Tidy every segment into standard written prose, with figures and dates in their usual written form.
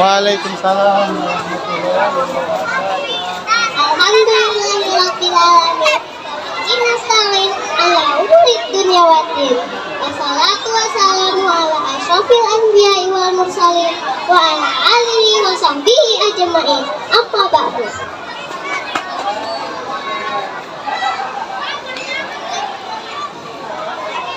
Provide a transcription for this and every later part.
Waalaikumsalam warahmatullahi wabarakatuh. Alhamdulillahirabbil alamin. Inna stalin ala umurid dunya waddin. Wassalatu wassalamu ala asyrafil anbiya'i wal mursalin wa ala alihi wa sahbihi ajma'in. Amma ba'du.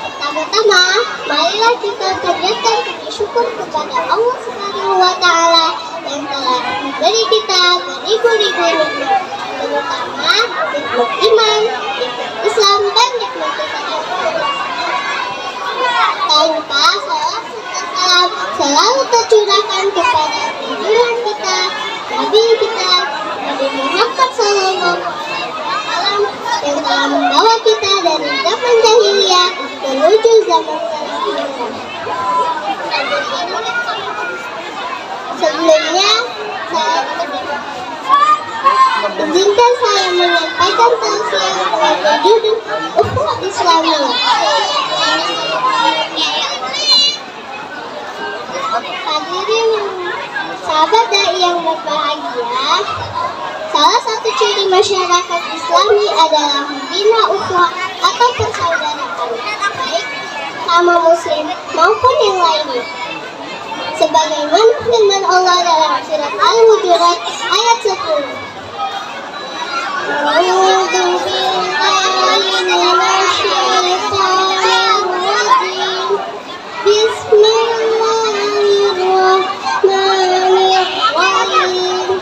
Pertama-tama, marilah kita panjatkan puji syukur kepada Allah Subhanahu wa taala yang telah memberi kita beribu-ribu nikmat, terutama nikmat iman, nikmat Islam, dan nikmat kesehatan. Tak lupa salawat serta salam selalu tercurahkan kepada junjungan kita, Nabi kita, Nabi Muhammad SAW, yang telah membawa kita dari zaman jahiliyah menuju zaman sekarang. Sebelumnya, izinkan saya menyampaikan tausiah dengan berjudul Ukhuwah Islamiyah. Hadirin sahabat dai yang berbahagia, salah satu ciri masyarakat Islami adalah membina ukhuwah atau persaudaraan, baik sama Muslim maupun yang lainnya. Sebagaimana firman Allah dalam surat Al-Hujurat ayat 10. A'udzu billahi minasyaitonir rajim. Bismillahirrahmanirrahim.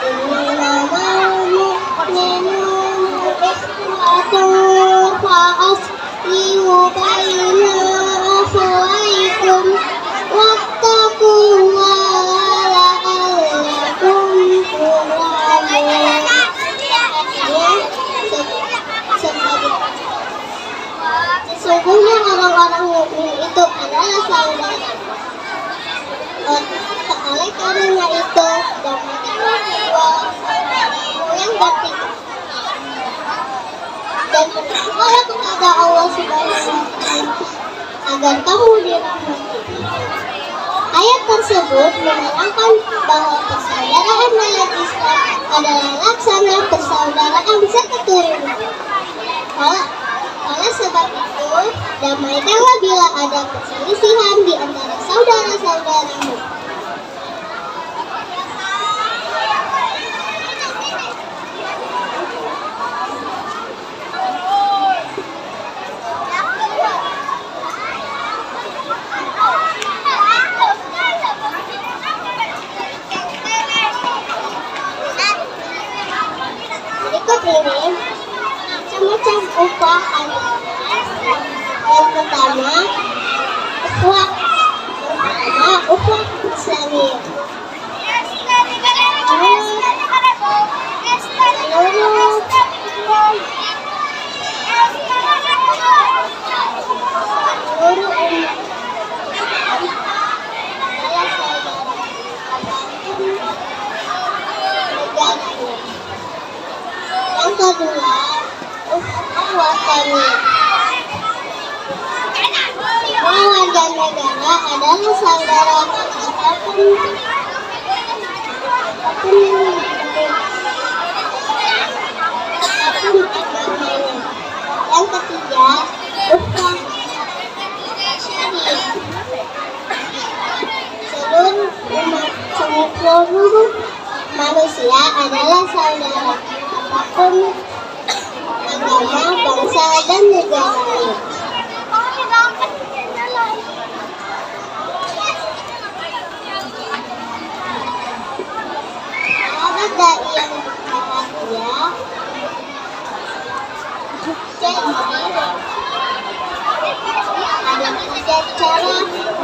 Innamal mu'minuna ikhwatun fa'aslihu baina akhawaykum wattaqullaha la'allakum turhamun. Sesungguhnya orang-orang mukmin itu adalah saudara. Oleh karena itu, damaikanlah kedua saudaramu yang bertiga. Dan bertakwalah kepada Allah Subhanahu wa taala agar kamu dirahmati. Ayat tersebut menerangkan bahwa persaudaraan dalam Islam adalah laksana persaudaraan seketurunan. Oleh sebab itu, damaikanlah bila ada perselisihan di antara saudara-saudaramu. Berikut ini macam-macam ukhuwah ada. Yang pertama, ukhuwah Islamiyah. Yang kedua, ukhuwah wataniyah. Semua warga negara adalah saudara apapun agamanya. Yang ketiga, ukhuwah syariah. Seluruh manusia adalah saudara apapun agama, bangsa, dan negaranya. Sahabat dai yang berbahagia, jadi ada tiga cara untuk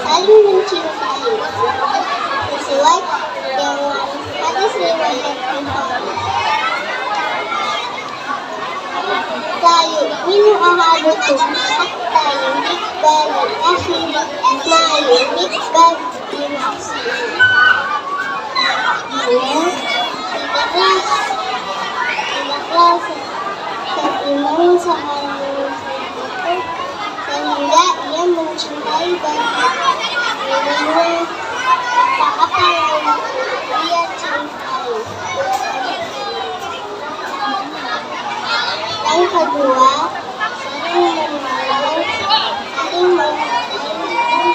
saling mencintai sesuai dengan hadis riwayat Bukhari. La yu'minu ahadukum hatta yuhibba li akhihi ma yuhibba li nafsihi. Tidaklah seiman seorang itu sehingga ia mencintai bagi dirinya apa yang dia cintai. Yang kedua, saling menolong, saling mencintai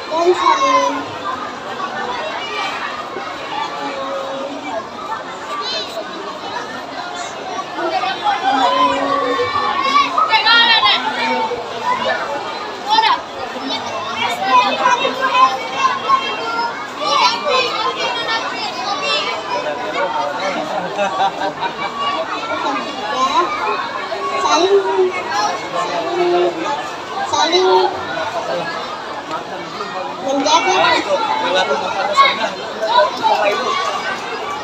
dan saling saling menjaga.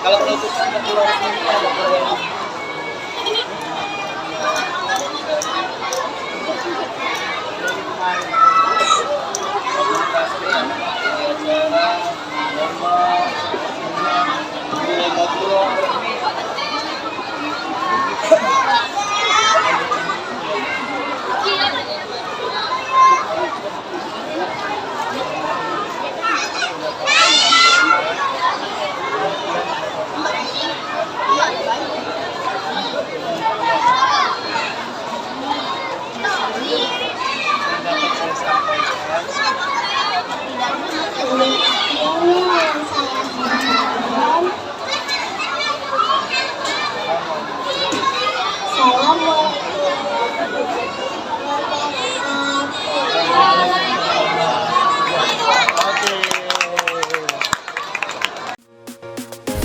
Kalau penutupan keluar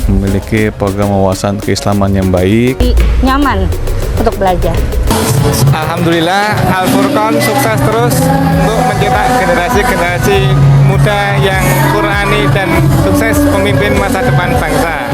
memiliki program wawasan keislaman yang baik, nyaman untuk belajar. Alhamdulillah, Al-Furqan sukses terus untuk mencetak generasi-generasi muda yang Qurani dan sukses pemimpin masa depan bangsa.